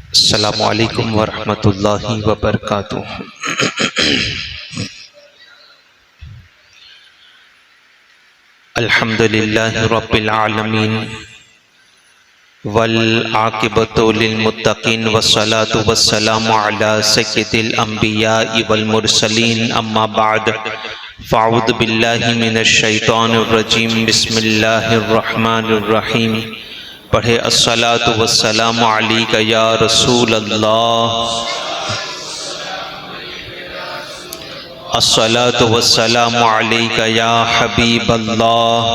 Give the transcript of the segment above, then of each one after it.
अस्सलामु अलैकुम वरहमतुल्लाहि वबरकातुहू। अल्हम्दुलिल्लाहि रब्बिल आलमीन वल आक़िबतु लिल मुत्तक़ीन वस्सलातु वस्सलामु अला सय्यिदिल अंबियाइ वल मुरसलीन अम्मा बाद फ़अऊज़ु बिल्लाहि मिनश शैतानिर रजीम बिस्मिल्लाहिर रहमानिर रहीम। पढ़े अस्सलातु वस्सलामु अलैका या रसूल अल्लाह, अस्सलातु वस्सलामु अलैका या हबीब अल्लाह,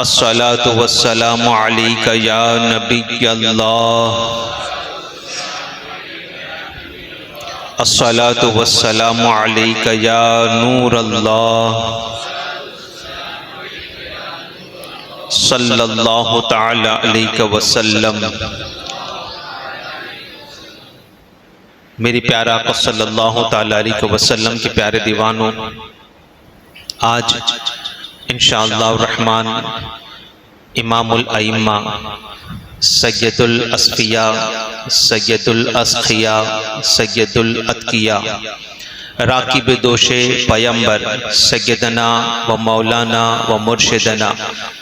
अस्सलातु वस्सलामु अलैका या नबी अल्लाह, अस्सलातु वस्सलामु अलैका या नूर अल्लाह, सल्लल्लाहु ताला अलैहि वसल्लम। मेरी प्यारा आका सल्लल्लाहु ताला अलैहि वसल्लम के प्यारे दीवानों, आज इंशाअल्लाह रहमान इमामुल अइम्मा सय्यदुल अस्फिया सय्यदुल अस्खिया सय्यदुल अतकिया राकिब दोशे पैगंबर सैयदना व मौलाना व मुर्शिदना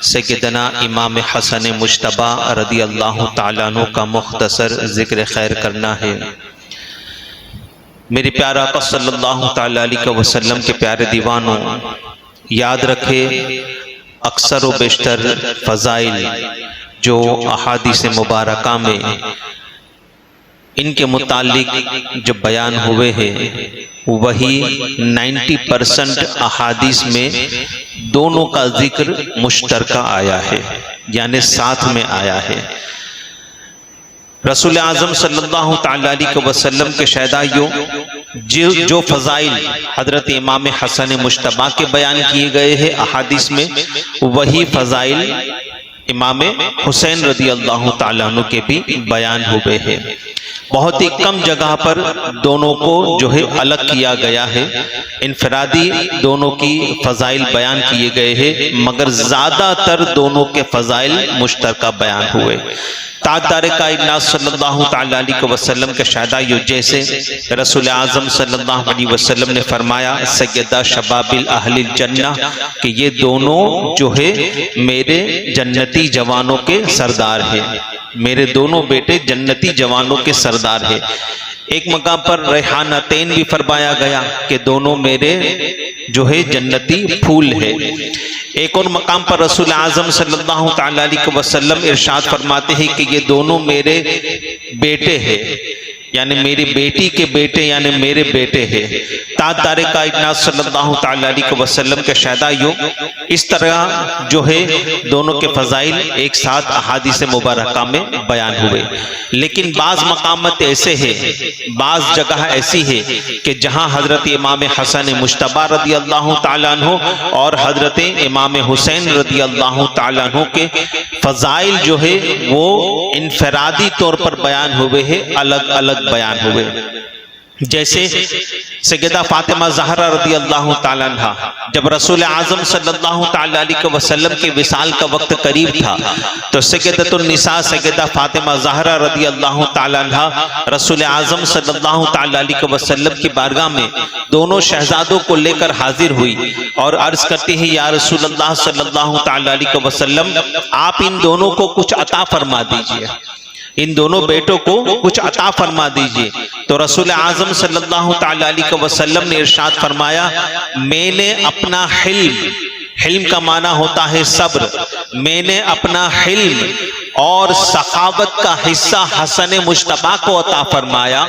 सैयदना इमाम हसन मुज्तबा रदी अल्लाह ताला अन्हु का मुख्तसर ज़िक्र खैर करना है। मेरे प्यारा आका सल्लल्लाहु ताला अलैहि वसल्लम के प्यारे दीवानों, याद रखे अक्सर व बेशतर फ़ज़ाइल जो अहादीस मुबारका में इनके मुतालिक जो बयान हुए हैं वही 90% अहादीस में दोनों का जिक्र मुश्तरका आया है, यानी साथ में आया है। रसूल आज़म सल्लल्लाहु ताला अलैहि वसल्लम के शहदाइयों जो फ़ज़ाइल हज़रत इमाम हसन मुज्तबा के बयान किए गए हैं अहादीस में, वही फ़ज़ाइल इमाम हुसैन रदी अल्लाह ताला अन्हु के भी बयान हुए हैं। बहुत ही कम जगह पर दोनों को जो है अलग किया गया है, इनफरादी दोनों की फ़ज़ाइल बयान किए गए हैं, मगर ज़्यादातर दोनों के फ़ज़ाइल मुश्तरका बयान हुए। ताजदार कायनात सल्लल्लाहु ताला अलैहि वसल्लम के शहदाइयों जैसे रसूल आज़म सल्लल्लाहु अलैहि वसल्लम ने फरमाया सय्यदा शबाबिल अहलिल जन्नह कि ये दोनों जो है मेरे जन्नती जवानों के सरदार हैं, मेरे दोनों बेटे जन्नती जवानों के सरदार हैं। एक मकाम पर रेहानतैन भी फरमाया गया कि दोनों मेरे जो है जन्नती फूल है। एक और मकाम पर रसूल आज़म सल्लल्लाहु ताला अलैहि वसल्लम इरशाद फरमाते हैं कि ये दोनों मेरे बेटे हैं, यानी मेरी बेटी के बेटे, यानी मेरे बेटे हैं। ताजदार कायनात सल्लल्लाहु ताला अलैहि वसल्लम के शहदाइयों इस तरह जो है दोनों के फ़ज़ाइल एक साथ अहादीस मुबारका में बयान हुए। लेकिन बाज़ मकामत ऐसे है, बाज़ जगह ऐसी है कि जहाँ हज़रत इमाम हसन मुज्तबा रदी अल्लाह ताला अन्हु और हज़रत इमाम हुसैन रदी अल्लाह ताला अन्हु के फ़ज़ाइल जो है वो इनफरादी तौर पर बयान हुए हैं, अलग अलग बयान हुए। जैसे सैयदा फातिमा ज़हरा रदी अल्लाह ताला अन्हा जब रसूल आज़म सल्लल्लाहु ताला अलैहि वसल्लम के विसाल का वक्त करीब था तो सैयदतुन निसा सैयदा फातिमा ज़हरा रदी अल्लाह ताला अन्हा रसूल आज़म सल्लल्लाहु ताला अलैहि वसल्लम की बारगाह में दोनों शहजादों को लेकर हाजिर हुई और अर्ज करती है या रसूल अल्लाह सल्लल्लाहु ताला अलैहि वसल्लम, आप इन दोनों को कुछ अता फरमा दीजिए, इन दोनों बेटों को कुछ अता फरमा दीजिए। तो रसूल आज़म सल्लल्लाहु ताला अलैहि वसल्लम ने इरशाद फरमाया, मैंने अपना हिल्म, हिल्म का माना होता है सब्र, मैंने अपना हिल्म और सखावत का हिस्सा हसन मुज्तबा को अता फरमाया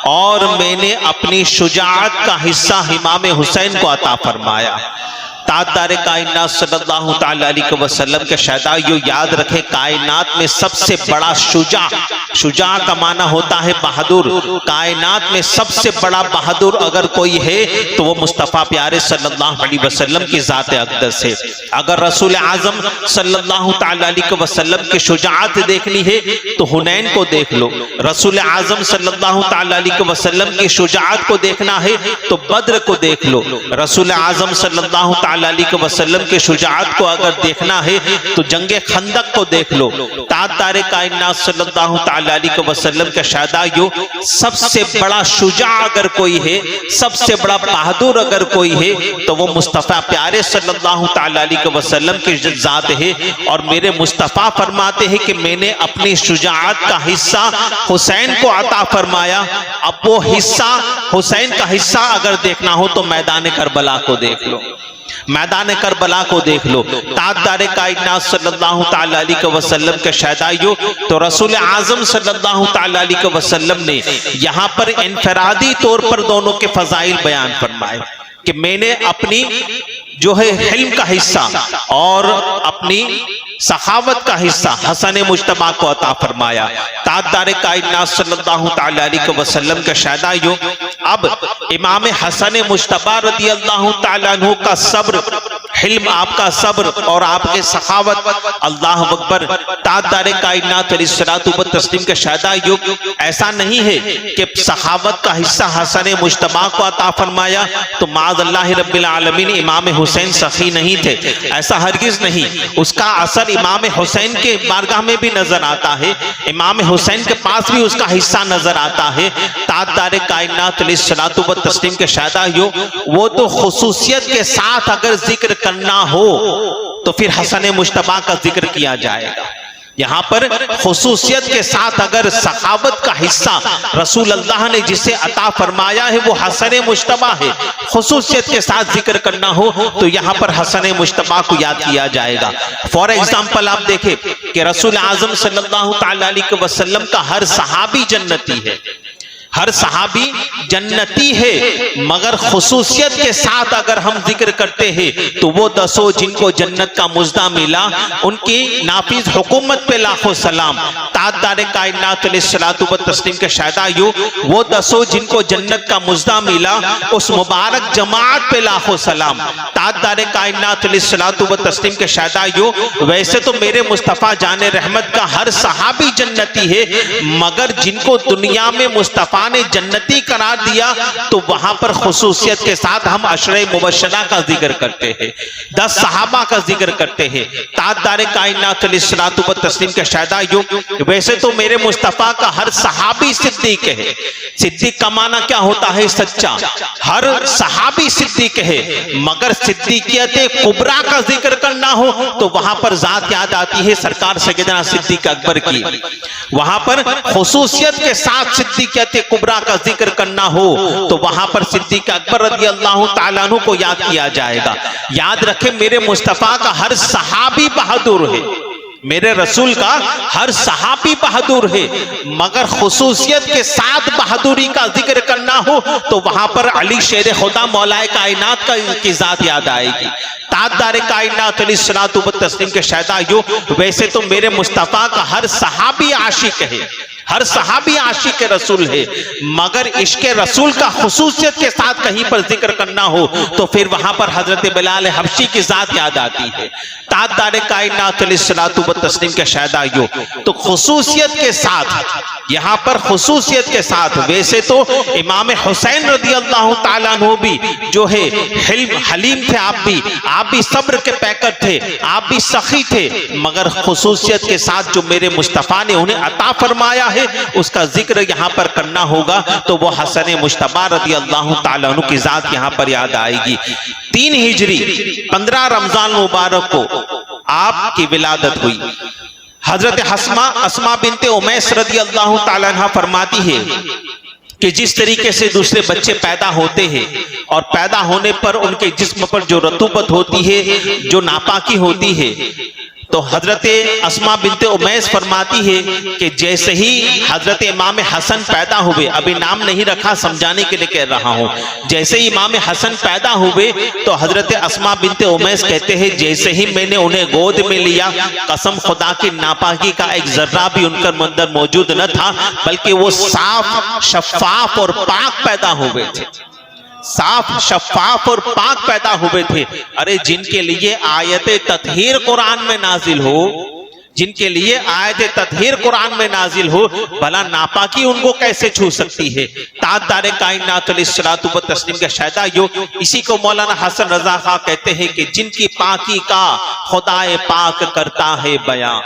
और मैंने अपनी शुजाअत का हिस्सा इमाम हुसैन को अता फरमाया। ताजदार कायनात सल्लल्लाहु ताला अलैहि वसल्लम के शहदाइयों याद रखे कायनात में सबसे बड़ा शुजा, शुजा का माना होता है बहादुर, कायनात में सबसे बड़ा बहादुर अगर कोई है तो वो मुस्तफ़ा प्यारे सल्लल्लाहु अलैहि वसल्लम की ज़ात अक़दस है। अगर रसूल आज़म सल्लल्लाहु ताला अलैहि वसल्लम की शुजाअत देखनी है तो हुनैन को देख लो, रसूल आज़म सल्लल्लाहु ताला अलैहि वसल्लम की शुजाअत को देखना है तो बद्र को देख लो, रसूल आज़म सल्लल्लाहु ताला ताला अलैहि वसल्लम के शुजाअत को अगर देखना है तो जंगे खंदक को देख लो। ताजदार कायनात सल्लल्लाहु ताला अलैहि वसल्लम के शहदाइयों, सबसे बड़ा शुजा अगर कोई है, सबसे बड़ा बहादुर अगर कोई है तो वो मुस्तफ़ा प्यारे सल्लल्लाहु ताला अलैहि वसल्लम की जात है। और मेरे मुस्तफ़ा फरमाते हैं कि मैंने अपनी शुजाअत का हिस्सा हुसैन को अता फरमाया। अब वो हिस्सा, हुसैन का हिस्सा अगर देखना हो तो मैदान करबला को देख लो, मैदान करबला को देख लो। ताजदार कायनात सल्लल्लाहु ताला अलैहि वसल्लम के शहदाइयों, तो रसूल आजम सल्लल्लाहु ताला अलैहि वसल्लम ने यहाँ पर इनफरादी तौर पर दोनों के फजाइल बयान फरमाए कि मैंने अपनी जो है हिल्म का हिस्सा और अपनी सखावत का हिस्सा हसन मुज्तबा को अता फरमाया। ताजदार कायनात सल्लल्लाहु ताला अलैहि वसल्लम के शहदाइयों, अब इमाम हसन मुज्तबा रदी अल्लाह ताला अन्हु का सब्र, हिल्म, आपका सब्र और आपके सखावत, अल्लाह अकबर। ताजदार कायनात अलैहिस्सलातु व तस्लीम के शहदाइयों, ऐसा नहीं है कि सखावत का हिस्सा हसन मुज्तबा को अता फरमाया तो माज़अल्लाह रब्बिल आलमीन इमाम हुसैन सखी नहीं थे, ऐसा हरगिज नहीं। उसका असर इमाम हुसैन के बारगाह में भी नजर आता है, इमाम हुसैन के पास भी उसका हिस्सा नजर आता है। ताजदार कायनात अलैहिस्सलातु व तस्लीम के शहदाइयों, वो तो खुसूसियत के साथ अगर जिक्र करना हो तो फिर हसन मुज्तबा का जिक्र किया जाएगा। यहाँ पर खुसूसियत के साथ अगर सखावत का हिस्सा रसूल अल्लाह ने जिसे अता फरमाया है वो हसन मुज्तबा है, खुसूसियत के साथ जिक्र करना हो तो यहाँ पर हसन मुज्तबा को याद किया जाएगा। फॉर एग्जाम्पल आप देखें कि रसूल आजम सल्लल्लाहु ताला अलैहि वसल्लम का हर सहाबी जन्नती है, हर सहाबी जन्नती है, मगर खुसूसियत के साथ अगर हम जिक्र करते हैं तो वो 10 जिनको जन्नत का मुजदा मिला, उनकी नाफिज हुकूमत पे लाखों सलाम। ताजदार कायनात अलैहिस्सलातु व तस्लीम के शहदाइयों, वो 10 जिनको जन्नत का मुजदा मिला, उस मुबारक जमात पे लाखों सलाम। ताजदार कायनात अलैहिस्सलातु व तस्लीम के शहदाइयों, वैसे तो मेरे मुस्तफ़ा जाने रहमत का हर सहाबी जन्नती है, मगर जिनको दुनिया में मुस्तफ़ा ने जन्नती करार दिया तो वहां पर खुसूसियत के साथ हम अशरे मुबश्शरा का जिक्र करते हैं, 10 सहाबा का जिक्र करते हैं। ताजदार कायनात अलैहिस्सलातु व तस्लीम के शहदाइयों, वैसे तो मेरे मुस्तफ़ा का हर सहाबी सिद्दीक है। सिद्दीक का माना क्या होता है? सच्चा। हर सहाबी सिद्दीक है, मगर सिद्दीकियत कुबरा का जिक्र करना हो तो वहां पर जात याद आती है सरकार सैयदना सिद्दीक अकबर की। वहां पर खुसूसियत के साथ सिद्दीकियत कुबरा का जिक्र करना हो तो वहां पर सिद्दीक अकबर रज़ी अल्लाह ताला अन्हु को याद किया जाएगा। याद रखें, मेरे मुस्तफ़ा का हर सहाबी बहादुर है, मेरे रसूल का हर सहाबी बहादुर है, मगर खुसूसियत के साथ बहादुरी का जिक्र करना हो तो वहां पर अली शेर खुदा मौलाए कायनात की जात याद आएगी। ताजदार कायनात अलैहिस्सलातु व तस्लीम के शहदाइयों, वैसे तो मेरे मुस्तफ़ा का हर सहाबी आशिक है, हर सहाबी आशिक रसूल है, मगर इश्क रसूल का खुसूसियत के साथ कहीं पर जिक्र करना हो तो फिर वहां पर हजरत बिलाल हबशी की जात याद आती है। ताजदार कायनात अलैहिस्सलातु व तस्लीम के शहदाइयों, तो खुसूसियत के साथ, यहाँ पर खुसूसियत के साथ, वैसे तो इमाम हुसैन रज़ी अल्लाह ताला अन्हु भी जो है हलीम थे, आप भी सब्र के पैकर थे, आप भी सखी थे, मगर खुसूसियत के साथ जो मेरे मुस्तफ़ा ने उन्हें अता फरमाया है उसका जिक्र यहाँ पर करना होगा तो वो हसन मुज्तबा रज़ी अल्लाह ताला अन्हु की जात यहाँ पर याद आएगी। 3 हिजरी 15 रमजान मुबारक को आपकी विलादत हुई। हजरत अस्मा बिनते उमैस रज़ी अल्लाह ताला अन्हा फरमाती है कि जिस तरीके से दूसरे बच्चे पैदा होते हैं और पैदा होने पर उनके जिस्म पर जो रतूबत होती है, जो नापाकी होती है, तो हजरत अस्मा बिनते उमैस फरमाती है कि जैसे ही हजरत इमाम हसन पैदा हुए, अभी नाम नहीं रखा समझाने के लिए कह रहा हूं, जैसे ही इमाम हसन पैदा हुए तो हजरत अस्मा बिनते उमैस कहते हैं जैसे ही मैंने उन्हें गोद में लिया, कसम खुदा की नापाकी का एक जर्रा भी उनके अंदर मौजूद न था, बल्कि वो साफ, शफाफ और पाक पैदा हुए थे, साफ, शफाफ और पाक पैदा हुए थे। अरे जिनके लिए आयत ततहीर कुरान में नाजिल हो, जिनके लिए आयत तत्हीर कुरान में नाजिल हो, भला नापाकी उनको कैसे छू सकती है। ताजदार कायनात अलैहिस्सलातु व तस्लीम के शहदाइयों, इसी को मौलाना हसन रजा खां कहते हैं कि जिनकी पाकी का खुदाए पाक करता है बयां,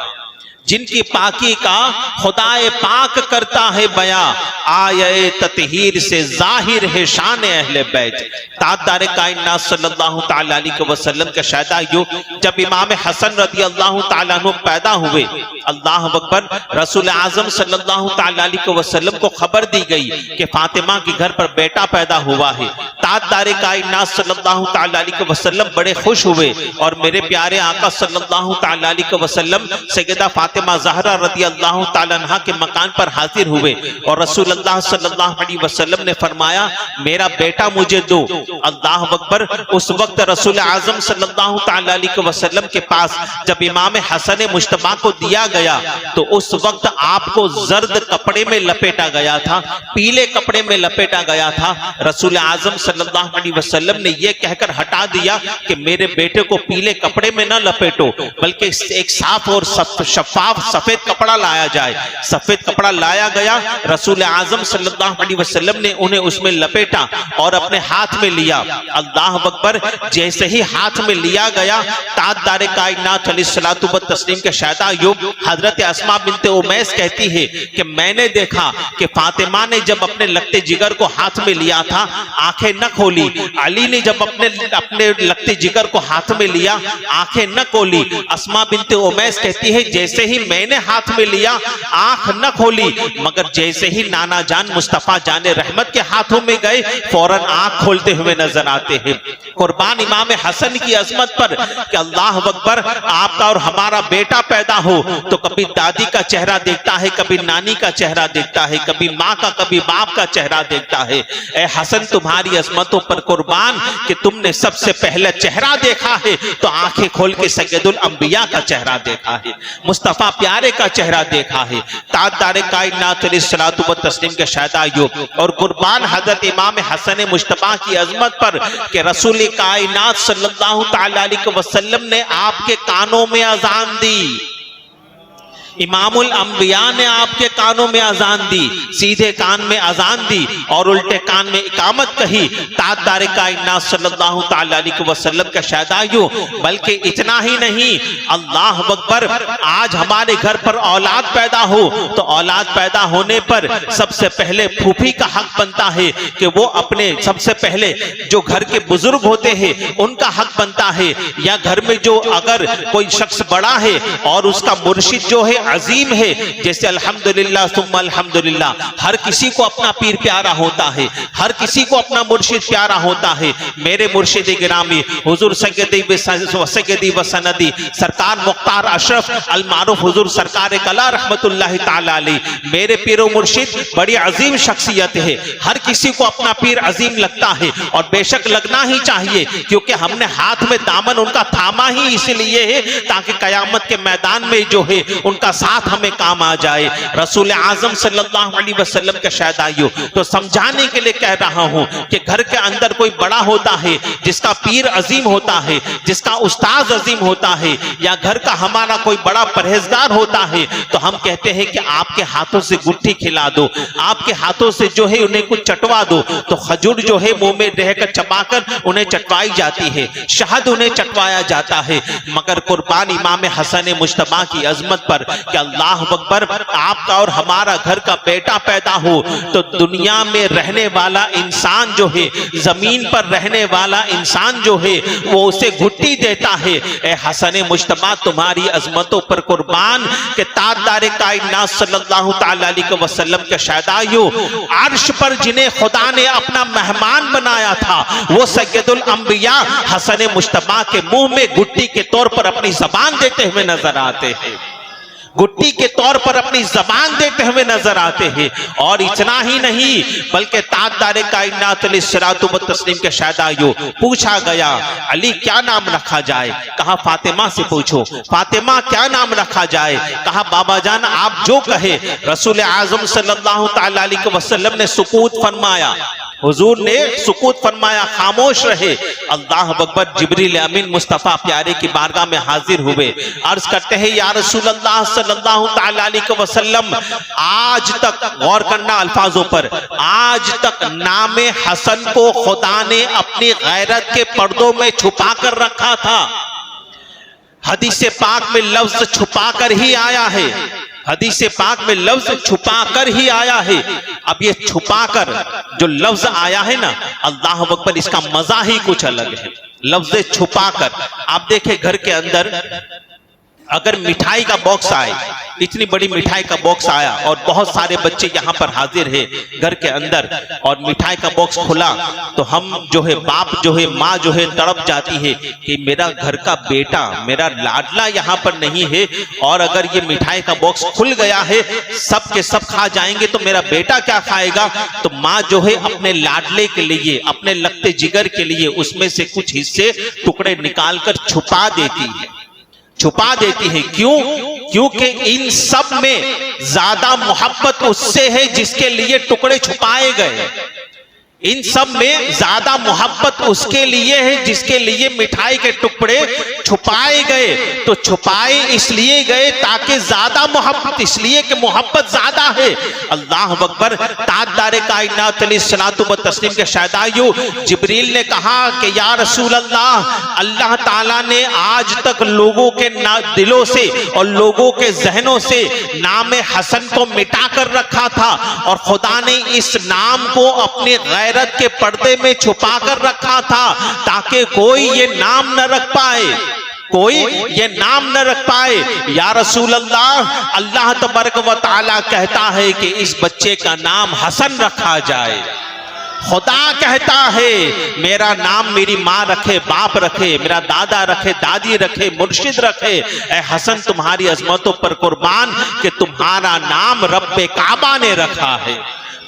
जिनकी पाकी का खुदाए पाक करता है बयां, आये ततहीर से जाहिर है शान अहले बैत। ताजदार कायनात सल्लल्लाहु तआला अलैहि वसल्लम के शहदाइयों, जब इमाम हसन रदी अल्लाह तआला अन्हु पैदा हुए, अल्लाह अकबर, रसूल आजम सल्लल्लाहु तआला अलैहि वसल्लम को खबर दी गई कि फातिमा के घर पर बेटा पैदा हुआ है। ताजदार कायनात सल्लल्लाहु तआला अलैहि वसल्लम बड़े खुश हुए और मेरे प्यारे आका सल्लल्लाहु तआला अलैहि वसल्लम सैयदा फातिमा ज़हरा रदी अल्लाह तआला अन्हा के मकान पर हाजिर हुए और रसूल अल्लाह सल्लल्लाहु अलैहि वसल्लम ने फरमाया, मेरा बेटा मुझे दो। अल्लाह अकबर, उस वक्त रसूल आजम सल्लल्लाहु तआला अलैहि वसल्लम के पास जब इमाम हसन मुश्तबा को दिया गया तो उस वक्त आपको जर्द कपड़े में लपेटा गया था, पीले कपड़े में लपेटा गया था। रसूल आजम सल्लल्लाहु अलैहि वसल्लम ने यह कहकर हटा दिया कि मेरे बेटे को पीले कपड़े में न लपेटो, बल्कि एक साफ और शफाफ सफेद कपड़ा लाया जाए। सफेद कपड़ा लाया गया, रसूल आजम सल्लल्लाहु अलैहि वसल्लम ने उन्हें उसमें लपेटा और अपने हाथ में लिया। अल्लाह अकबर, जैसे ही हाथ में लिया गया, ताजदार कायनात अलैहिस्सलातु व तस्लीम के शहदाइयों, हजरत अस्मा बिनते उमैस कहती है कि मैंने देखा कि फातिमा ने जब अपने लगते जिगर को हाथ में लिया था, आंखें न खोली। अली ने जब अपने लगते जिगर को हाथ में लिया, आंखें न खोली। अस्मा बिनते उमैस कहती है, जैसे ही मैंने हाथ में लिया, आंख न खोली, मगर जैसे ही नाना जान मुस्तफा जाने रहमत के हाथों में गए, फौरन आंख खोलते हुए नजर आते हैं। कुर्बान इमाम हसन की अजमत पर कि अल्लाह अकबर, आपका और हमारा बेटा पैदा हो तो कभी दादी का चेहरा देखता है, कभी नानी का चेहरा देखता है, कभी माँ का, कभी बाप का चेहरा देखता है। ए हसन, तुम्हारी अजमतों पर कुर्बान कि तुमने सबसे पहले चेहरा देखा है तो आंखें खोल के सैयदुल अंबिया का चेहरा देखा है, मुस्तफा प्यारे का चेहरा देखा है। ताजदार कायनात अलैहिस्सलातु व तस्लीम के शहदाइयों, और कुर्बान हजरत इमाम हसन मुश्तबा की अजमत पर कि रसूल कायनात सल्लल्लाहु तआला अलैहि वसल्लम ने आपके कानों में अजान दी, इमामुल अंबिया ने आपके कानों में अजान दी, सीधे कान में अजान दी और उल्टे कान में इकामत कही। ताजदार कायनात सल्लल्लाहु तआला अलैहि वसल्लम का शहदाइयों, बल्कि इतना ही नहीं, अल्लाह अकबर, आज हमारे घर पर औलाद पैदा हो तो औलाद पैदा होने पर सबसे पहले फूफी का हक बनता है कि वो अपने, सबसे पहले जो घर के बुजुर्ग होते हैं उनका हक बनता है, या घर में जो अगर कोई शख्स बड़ा है और उसका मुर्शिद जो है अजीम है, जैसे अल्हम्दुलिल्लाह सुम्मा अल्हम्दुलिल्लाह, हर किसी को अपना पीर प्यारा होता है, हर किसी को अपना मुर्शिद प्यारा होता है। मेरे मुर्शिद गिरामी हुजूर सैयदी व सनदी सरकार मुख्तार अशरफ अल मारूफ हुजूर सरकार कला रहमतुल्लाहि ताला अलैह, मेरे पीरो मुर्शिद बड़ी अजीम शख्सियत है, हर किसी को अपना पीर अजीम लगता है और बेशक लगना ही चाहिए, क्योंकि हमने हाथ में दामन उनका थामा ही इसलिए है ताकि कयामत के मैदान में जो है उनका साथ हमें काम आ जाए। रसूल आजम सल्लल्लाहु अलैहि वसल्लम के शहदाइयों, तो समझाने के लिए कह रहा हूं कि घर के अंदर कोई बड़ा होता है जिसका पीर अजीम होता है, जिसका उस्ताद अजीम होता है, या घर का हमारा कोई बड़ा परहेजगार होता है, तो हम कहते हैं कि आपके हाथों से गुट्ठी खिला दो, आपके हाथों से जो है उन्हें कुछ चटवा दो, तो खजूर जो है मुंह में रहकर चबाकर उन्हें चटवाई जाती है, शहद उन्हें चटवाया जाता है। मगर कुर्बान इमाम हसन मुश्तबा की अजमत पर कि अल्लाह अकबर, आपका और हमारा घर का बेटा पैदा हो तो दुनिया में रहने वाला इंसान जो है, जमीन पर रहने वाला इंसान जो है, वो उसे घुट्टी देता है। ए हसन मुश्तबा, तुम्हारी अजमतों पर कुर्बान के ताजदार कायनात सल्लल्लाहु तआला अलैहि वसल्लम के शहदाइयों, अर्श पर जिन्हें खुदा ने अपना मेहमान बनाया था, वो सैयदुल अंबिया हसन मुश्तबा के मुंह में गुट्टी के तौर पर अपनी जबान देते हुए नजर आते हैं, गुट्टी के तौर पर अपनी जबान देते हुए नजर आते हैं। और इतना ही नहीं, बल्कि ताजदार कायनात अलैहिस्सलातु व तस्लीम के शहदाइयों, पूछा गया अली क्या नाम रखा जाए, कहा फातिमा से पूछो, फातिमा क्या नाम रखा जाए, कहा बाबा जान आप जो कहे। रसूल आजम सल्लल्लाहु तआला अलैहि वसल्लम ने सुकूत फरमाया, हुजूर ने सुकूत फरमाया, खामोश रहे। अल्लाह अकबर। जिब्रील अमीन मुस्तफ़ा प्यारे की बारगाह में हाजिर हुए, अर्ज करते हैं या रसूल अल्लाह सल्लल्लाहु तआला अलैहि वसल्लम, आज तक, गौर करना अल्फाजों पर, आज तक नामे हसन को खुदा ने अपनी गैरत के पर्दों में छुपा कर रखा था। हदीस पाक में लफ्ज छुपा कर ही आया है, हदीस पाक में लफ्ज छुपा कर ही आया है। अब ये छुपा कर जो लफ्ज आया है ना, अल्लाह अकबर, इसका मजा ही कुछ अलग है। लफ्ज छुपा कर, आप देखें घर के अंदर अगर मिठाई का बॉक्स आए, इतनी बड़ी मिठाई का बॉक्स आया और बहुत सारे बच्चे यहाँ पर हाजिर है घर के अंदर, और मिठाई का बॉक्स खुला, तो हम जो है, बाप जो है, माँ जो है, तड़प जाती है कि मेरा घर का बेटा, मेरा लाडला यहाँ पर नहीं है, और अगर ये मिठाई का बॉक्स खुल गया है, सब के सब खा जाएंगे तो मेरा बेटा क्या खाएगा। तो माँ जो है अपने लाडले के लिए, अपने लगते जिगर के लिए उसमें से कुछ हिस्से, टुकड़े निकाल कर छुपा देती है, छुपा देती है। क्यों? क्योंकि इन सब में ज्यादा मोहब्बत उससे है जिसके लिए टुकड़े छुपाए गए। इन सब में ज्यादा मोहब्बत उसके लिए है जिसके लिए मिठाई के टुकड़े छुपाए गए। तो छुपाए इसलिए गए ताकि ज्यादा मोहब्बत, इसलिए कि मोहब्बत ज्यादा है। अल्लाह अकबर। ताजदारे कायनात अलैहिस्सलातु व तस्लीम के शहदाइयों, जिब्रील ने कहा कि या रसूल अल्लाह, अल्लाह ताला ने आज तक लोगों के दिलों से और लोगों के जहनों से नाम हसन को मिटा कर रखा था, और खुदा ने इस नाम को अपने गैरत के पर्दे में छुपा कर रखा था ताकि कोई ये नाम न रख पाए, कोई ये नाम न रख पाए। या रसूल अल्लाह, अल्लाह तबारक व तआला कहता है कि इस बच्चे का नाम हसन रखा जाए। खुदा कहता है मेरा नाम मेरी माँ रखे, बाप रखे, मेरा दादा रखे, दादी रखे, मुर्शिद रखे। ए हसन, तुम्हारी अजमतों पर कुर्बान कि तुम्हारा नाम रब्बे काबा ने रखा है,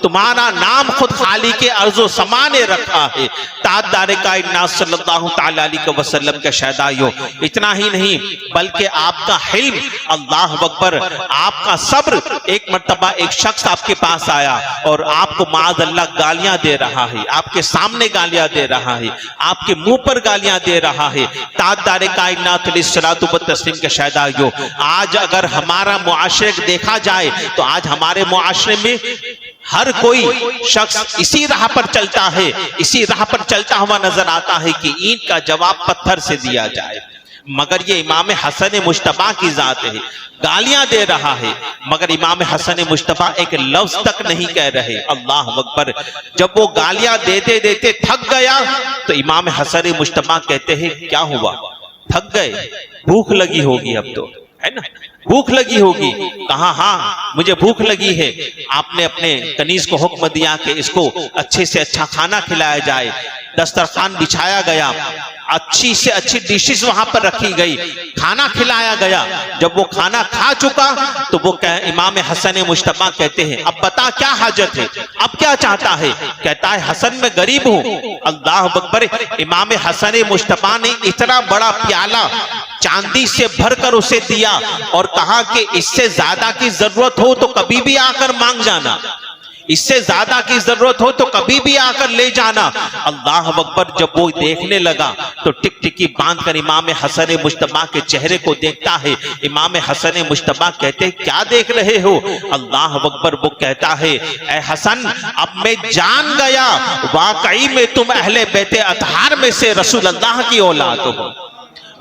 तुम्हारा नाम खुद खाली के अर्जो समा ने रखा है। ताजदारे कायनात सल्लल्लाहु तआला अलैहि वसल्लम के शहदाइयों, इतना ही नहीं बल्कि आपका हिल्म, अल्लाह अकबर, आपका सब्र। एक मर्तबा एक शख्स आपके पास आया और आपको माअज़ल्लाह गालियां दे रहा है, आपके सामने गालियां दे रहा है, आपके मुंह पर गालियां दे रहा है। ताजदारे कायनात अलैहिस्सलातु व तस्लीम के शहदाइयों, आज अगर हमारा मुआशरे देखा जाए तो आज हमारे मुआशरे में हर कोई शख्स इसी राह पर चलता है, इसी राह पर चलता हुआ नजर आता है कि ईंट का जवाब पत्थर से दिया जाए। मगर ये इमाम हसन मुश्तबा की जात है, गालियां दे रहा है मगर इमाम हसन मुश्तबा एक लफ्ज तक नहीं कह रहे। अल्लाह अकबर। जब वो गालियां देते देते थक गया तो इमाम हसन मुश्तबा कहते हैं क्या हुआ, थक गए, भूख लगी होगी, अब तो है ना, भूख लगी होगी। कहा हाँ मुझे भूख लगी है। आपने अपने कनीज को हुक्म दिया कि इसको अच्छे से अच्छा खाना खिलाया जाए। दस्तरखान बिछाया गया, अच्छी से अच्छी डिशेस वहां पर रखी गई, खाना खिलाया गया। जब वो खाना खा चुका तो वो इमाम हसन मुश्तबा कहते हैं अब बता क्या हाजत है, अब क्या चाहता है। कहता है हसन मैं गरीब हूं। अल्लाह अकबर। इमाम हसन मुश्तबा ने इतना बड़ा प्याला चांदी से भरकर उसे दिया और कहा कि इससे ज्यादा की जरूरत हो तो कभी भी आकर मांग जाना, इससे ज्यादा की जरूरत हो तो कभी भी आकर ले जाना। अल्लाह अकबर। जब वो देखने लगा तो टिकटिकी बांधकर इमाम हसन मुश्तबा के चेहरे को देखता है। इमाम हसन मुश्तबा कहते क्या देख रहे हो। अल्लाह अकबर। वो कहता है ए हसन, अब मैं जान गया वाकई में तुम अहले बैते अतहार में से रसूल अल्लाह की औलाद हो,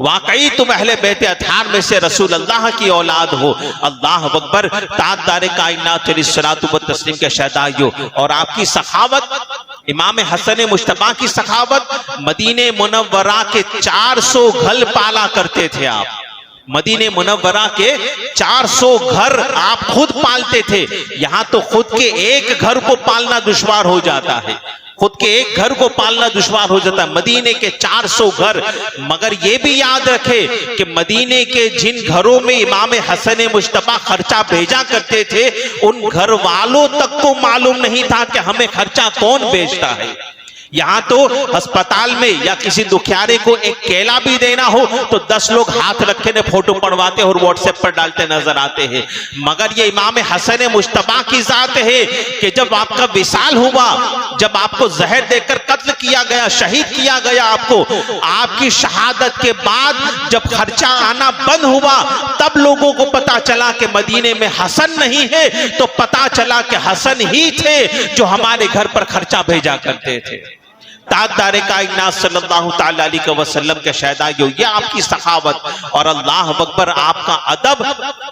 वाकई तुम अहले बैते अतहार में से रसूल अल्लाह की औलाद हो। अल्लाह अकबर। ताजदारे कायनात अलैहिस्सलातु व तस्लीम के शहदाइयों, और आपकी सखावत, इमाम हसन मुश्तबा की सखावत, मदीने मुनव्वरा के 400 घर पाला करते थे आप। मदीने मुनव्वरा के 400 घर आप खुद पालते थे। यहां तो खुद के एक घर को पालना दुश्वार हो जाता है, खुद के एक घर को पालना दुश्वार हो जाता है, मदीने के 400 घर। मगर ये भी याद रखे कि मदीने के जिन घरों में इमाम हसन मुश्तबा खर्चा भेजा करते थे उन घर वालों तक को मालूम नहीं था कि हमें खर्चा कौन भेजता है। यहाँ तो अस्पताल में या किसी दुखियारे को एक केला भी देना हो तो 10 लोग हाथ रखे ने फोटो पड़वाते और व्हाट्सएप पर डालते नजर आते हैं। मगर ये इमाम हसन मुश्तबा की जात है कि जब आपका विसाल हुआ, जब आपको जहर देकर कत्ल किया गया, शहीद किया गया, आपकी शहादत के बाद जब खर्चा आना बंद हुआ, तब लोगों को पता चला कि मदीने में हसन नहीं है, तो पता चला कि हसन ही थे जो हमारे घर पर खर्चा भेजा करते थे। ताजदारे कायनात सल्लल्लाहु तआला अलैहि वसल्लम के शहदाइयों, ये आपकी सखावत और अल्लाह अकबर आपका अदब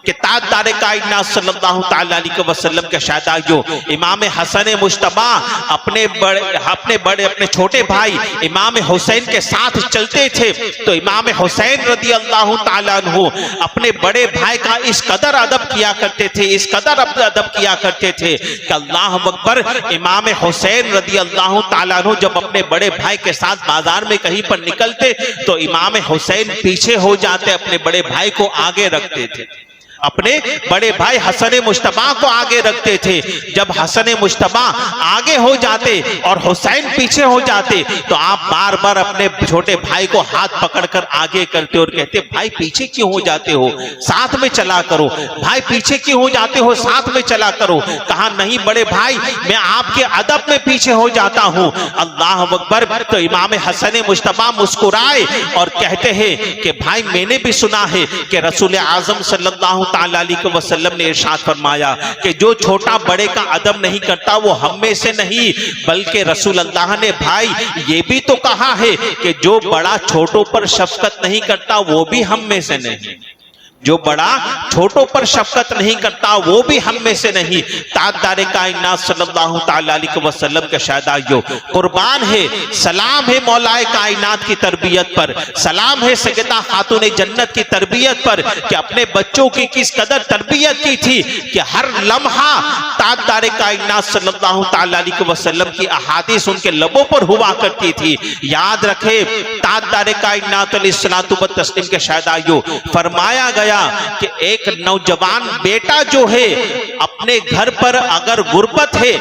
कि ताजदारे कायनात सल्लल्लाहु तआला अलैहि वसल्लम के शहदाइयों इमाम हसन मुश्तबा अपने छोटे भाई इमाम हुसैन के साथ चलते थे, तो इमाम हुसैन रदी अल्लाह तआला अन्हु अपने बड़े भाई का इस कदर अदब किया करते थे, इस कदर अदब किया करते थे कि अल्लाह अकबर इमाम हुसैन रदी अल्लाह तआला अन्हु जब अपने बड़े भाई के साथ बाजार में कहीं पर निकलते तो इमाम हुसैन पीछे हो जाते, अपने बड़े भाई को आगे रखते थे, अपने बड़े भाई हसन मुश्तबा को आगे रखते थे। जब हसन मुश्तबा आगे हो जाते और हुसैन पीछे हो जाते तो आप बार बार अपने छोटे भाई को हाथ पकड़कर आगे करते और कहते, भाई पीछे क्यों हो जाते हो, साथ में चला करो, भाई पीछे क्यों हो जाते हो, साथ में चला करो। कहा नहीं बड़े भाई, मैं आपके अदब में पीछे हो जाता हूं। अल्लाह अकबर। तो इमाम हसन मुश्तबा मुस्कुराए और कहते हैं कि भाई मैंने भी सुना है कि रसूल आजम सल्लल्लाहु ताला अलैहि वसल्लम ने इरशाद फरमाया कि जो छोटा बड़े का अदब नहीं करता वो हम में से नहीं, बल्कि रसूल अल्लाह ने भाई ये भी तो कहा है कि जो बड़ा छोटों पर शफकत नहीं करता वो भी हम में से नहीं, जो बड़ा छोटों पर शफकत नहीं करता वो भी हम में से नहीं। ताजदारे कायनात सल्लल्लाहु ताला अलैहि वसल्लम के शहदाइयों, कुर्बान है, सलाम है मौलाए कायनात की तरबियत पर, सलाम है सैयदा खातून जन्नत की तरबियत पर कि अपने बच्चों की किस कदर तरबियत की थी कि हर लम्हा ताजदारे कायनात सल्लल्लाहु ताला अलैहि वसल्लम की अहादीस उनके लबों पर हुआ करती थी। याद रखे ताजदारे कायनात अलैहिस्सलातु व तस्लीम के शहदाइयों, फरमाया गया कि एक नौजवान बेटा जो है अपने घर पर अगर गुर्बत है,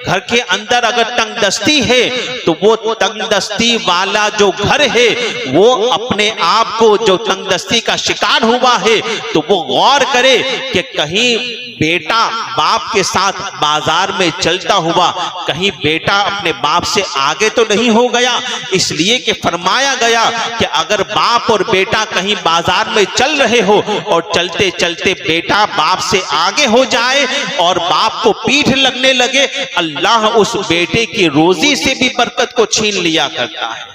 घर के अंदर अगर तंगदस्ती है, तो वो तंगदस्ती वाला जो घर है वो अपने आप को जो तंगदस्ती का शिकार हुआ है तो वो गौर करे कि कहीं बेटा बाप के साथ बाजार में चलता हुआ कहीं बेटा अपने बाप से आगे तो नहीं हो गया। इसलिए कि फरमाया गया कि अगर बाप और बेटा कहीं बाजार में चल रहे हो और चलते चलते बेटा बाप से आगे हो जाए और बाप को पीठ लगने लगे, अल्लाह उस बेटे की रोजी से भी बरकत को छीन लिया करता है,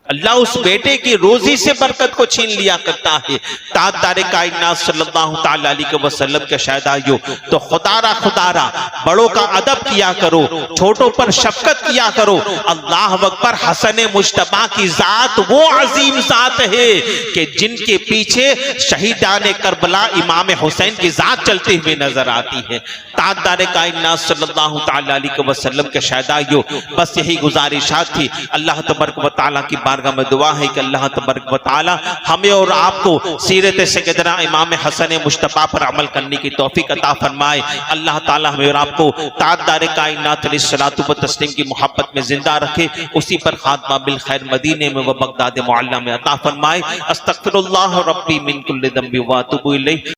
अल्लाह उस बेटे की रोजी से बरकत को छीन लिया करता है। ताजदारे कायनात सल्लल्लाहु ताला अलैहि वसल्लम के शहदाइयों, तो खुदारा बड़ों का अदब किया करो, छोटों पर शफकत किया करो। अल्लाह अकबर। हसन मुश्तबा की जात वो अजीम जात है कि जिनके पीछे शहीदाने करबला इमाम हुसैन की जात चलती हुई नजर आती है। ताजदारे कायनात सल्लल्लाहु ताला अलैहि वसल्लम के शहदाइयों, बस यही गुजारिशात थी। अल्लाह तबारक व तआला की बारगाह में दुआ है कि अल्लाह तबारक व तआला हमें और आपको सीरत सैयदना इमाम हसन मुश्तबा पर अमल करने की तौफीक अता फरमाए। अल्लाह ताला हमें और आपको ताजदारे कायनात अलैहिस्सलातु व तस्लीम की मोहब्बत में जिंदा रखे, उसी पर खात्मा बिल खैर मदीने में व बगदाद मुअल्ला में अता फरमाए। अस्तगफिरुल्लाह रब्बी मिन कुल्लि ज़ंबि व अतूबु इलैह।